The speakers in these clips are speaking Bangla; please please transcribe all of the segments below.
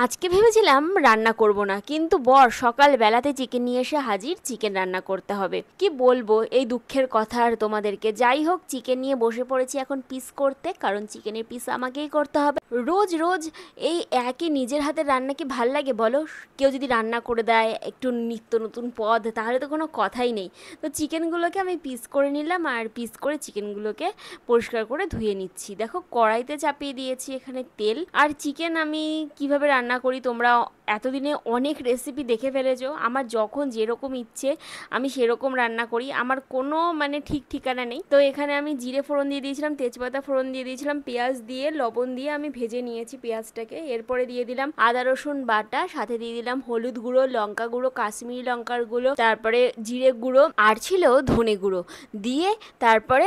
আজকে ভেবেছিলাম রান্না করব না, কিন্তু বর সকাল বেলাতে চিকেন নিয়ে এসে হাজির, চিকেন রান্না করতে হবে। কি বলবো এই দুঃখের কথা আর তোমাদেরকে। যাই হোক, চিকেন নিয়ে বসে পড়েছি এখন পিস করতে, কারণ চিকেনের পিস আমাকেই করতে হবে। রোজ রোজ এই একই নিজের হাতের রান্না কি ভাল লাগে বলো? কেউ যদি রান্না করে দেয় একটু নিত্য নতুন পদ, তাহলে তো কোনো কথাই নেই। তো চিকেনগুলোকে আমি পিস করে নিলাম, আর পিস করে চিকেনগুলোকে পরিষ্কার করে ধুয়ে নিচ্ছি। দেখো কড়াইতে চাপিয়ে দিয়েছি এখানে তেল। আর চিকেন আমি কিভাবে রান্না করি তোমরা এতদিনে অনেক রেসিপি দেখে ফেলেছো। আমার যখন যেরকম ইচ্ছে আমি সেরকম রান্না করি, আমার কোনো মানে ঠিক ঠিকানা নেই। তো এখানে আমি জিরে ফোড়ন দিয়ে দিয়েছিলাম, তেজপাতা ফোড়ন দিয়ে দিয়েছিলাম, পেঁয়াজ দিয়ে লবণ দিয়ে আমি ভেজে নিয়েছি পেঁয়াজটাকে। এরপরে দিয়ে দিলাম আদা রসুন বাটা, সাথে দিয়ে দিলাম হলুদ গুঁড়ো, লঙ্কা গুঁড়ো, কাশ্মীরি লঙ্কার গুঁড়ো, তারপরে জিরে গুঁড়ো, আর ছিল ধনে গুঁড়ো দিয়ে তারপরে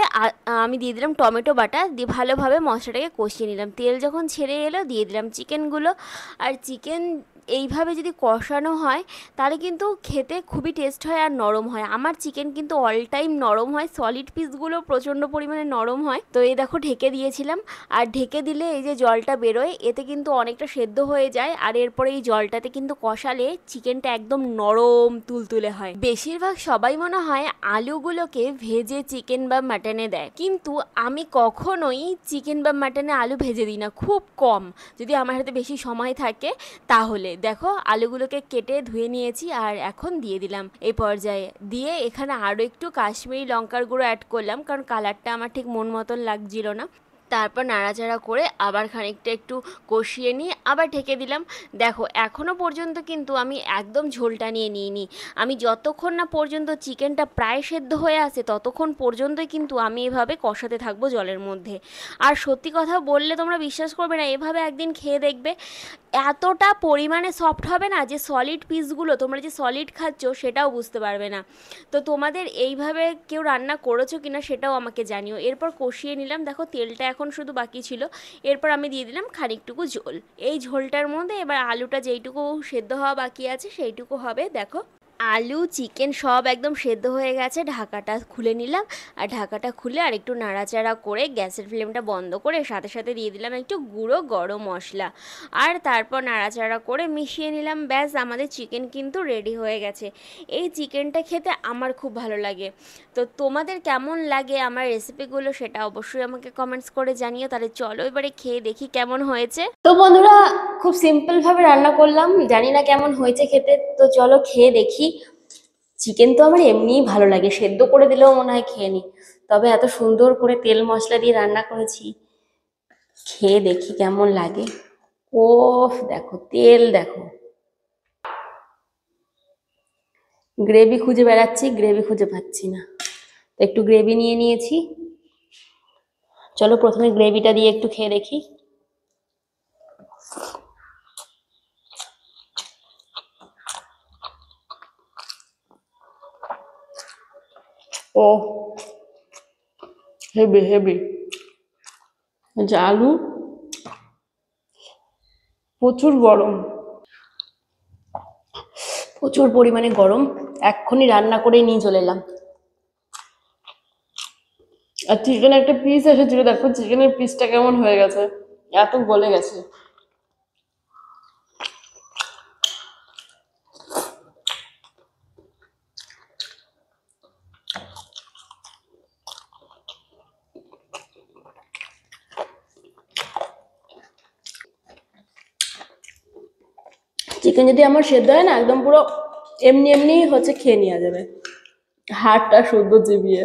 আমি দিয়ে দিলাম টমেটো বাটা দিয়ে ভালোভাবে মশলাটাকে কষিয়ে নিলাম। তেল যখন ছেড়ে এলো দিয়ে দিলাম চিকেনগুলো। আর চিকেন এইভাবে যদি কষানো হয় তাহলে কিন্তু খেতে খুবই টেস্ট হয় আর নরম হয়। আমার চিকেন কিন্তু অল টাইম নরম হয়, সলিড পিসগুলো প্রচণ্ড পরিমাণে নরম হয়। তো এই দেখো ঢেকে দিয়েছিলাম, আর ঢেকে দিলে এই যে জলটা বেরোয় এতে কিন্তু অনেকটা সেদ্ধ হয়ে যায়। আর এরপরে এই জলটাতে কিন্তু কষালে চিকেনটা একদম নরম তুলতুলে হয়। বেশিরভাগ সবাই মনে হয় আলুগুলোকে ভেজে চিকেন বা মাটনে দেয়, কিন্তু আমি কখনোই চিকেন বা মাটনে আলু ভেজে দিই না, খুব কম। যদি আমার হাতে বেশি সময় থাকে তাহলে। দেখো আলুগুলোকে কেটে ধুয়ে নিয়েছি, আর এখন দিয়ে দিলাম এই পর্যায়ে। দিয়ে এখানে আরও একটু কাশ্মীরি লঙ্কার গুঁড়ো অ্যাড করলাম, কারণ কালারটা আমার ঠিক মন মতন লাগছিল না। তারপর নাড়াচাড়া করে আবার খানিকটা একটু কষিয়ে নিয়ে আবার ঢেকে দিলাম। দেখো এখনও পর্যন্ত কিন্তু আমি একদম ঝোলটা নিয়ে নিইনি। আমি যতক্ষণ না পর্যন্ত চিকেনটা প্রায় সেদ্ধ হয়ে আসে ততক্ষণ পর্যন্তই কিন্তু আমি এভাবে কষাতে থাকবো জলের মধ্যে। আর সত্যি কথা বললে তোমরা বিশ্বাস করবে না, এভাবে একদিন খেয়ে দেখবে এতটা পরিমাণে সফট হবে না যে সলিড পিসগুলো তোমরা যে সলিড খাচ্ছ সেটাও বুঝতে পারবে না। তো তোমাদের এইভাবে কেউ রান্না করেছো কিনা সেটাও আমাকে জানিও। এরপর কষিয়ে নিলাম, দেখো তেলটা এখন শুধু বাকি ছিল। এরপর আমি দিয়ে দিলাম খানিকটুকু ঝোল। এই ঝোলটার মধ্যে এবার আলুটা যেইটুকু সেদ্ধ হওয়া বাকি আছে সেইটুকু হবে। দেখো আলু চিকেন সব একদম সেদ্ধ হয়ে গেছে, ঢাকাটা খুলে নিলাম। আর ঢাকাটা খুলে আর একটু নাড়াচাড়া করে গ্যাসের ফ্লেমটা বন্ধ করে সাথে সাথে দিয়ে দিলাম একটু গুঁড়ো গরম মশলা। আর তারপর নাড়াচাড়া করে মিশিয়ে নিলাম। ব্যাস আমাদের চিকেন কিন্তু রেডি হয়ে গেছে। এই চিকেনটা খেতে আমার খুব ভালো লাগে। তো তোমাদের কেমন লাগে আমার রেসিপিগুলো সেটা অবশ্যই আমাকে কমেন্টস করে জানিও। তাহলে চলো এবারে খেয়ে দেখি কেমন হয়েছে। তো বন্ধুরা, খুব সিম্পল ভাবে রান্না করলাম, জানি না কেমন হয়েছে খেতে, তো চলো খেয়ে দেখি। চিকেন তো আমার এমনিই ভালো লাগে, সেদ্ধ করে দিলেও মনে হয় খেয়ে নিই, তবে এত সুন্দর করে তেল মশলা দিয়ে রান্না করেছি, খেয়ে দেখি কেমন লাগে। ও দেখো তেল দেখো, গ্রেভি খুঁজে বেড়াচ্ছি, গ্রেভি খুঁজে পাচ্ছি না, তো একটু গ্রেভি নিয়ে নিয়েছি। চলো প্রথমে গ্রেভিটা দিয়ে একটু খেয়ে দেখি। ও হেভি হেভি, যে আলু প্রচুর গরম, প্রচুর পরিমাণে গরম, এক্ষুনি রান্না করে নিয়ে চলে এলাম। আর চিকেন একটা পিস এসেছিল, দেখো চিকেনের পিসটা কেমন হয়ে গেছে, এত গলে গেছে। চিকেন যদি আমার সেদ্ধ হয় না, একদম পুরো এমনি এমনি হচ্ছে খেয়ে নেওয়া যাবে, হাড়টা শুদ্ধ চিবিয়ে।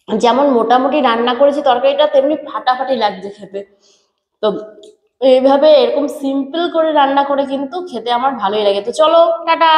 যেমন মোটামুটি রান্না করেছি তরকারিটা, তেমনি ফাটাফাটি লাগছে খেতে। তো এইভাবে এরকম সিম্পল করে রান্না করে কিন্তু খেতে আমার ভালোই লাগে। তো চলো টাটা।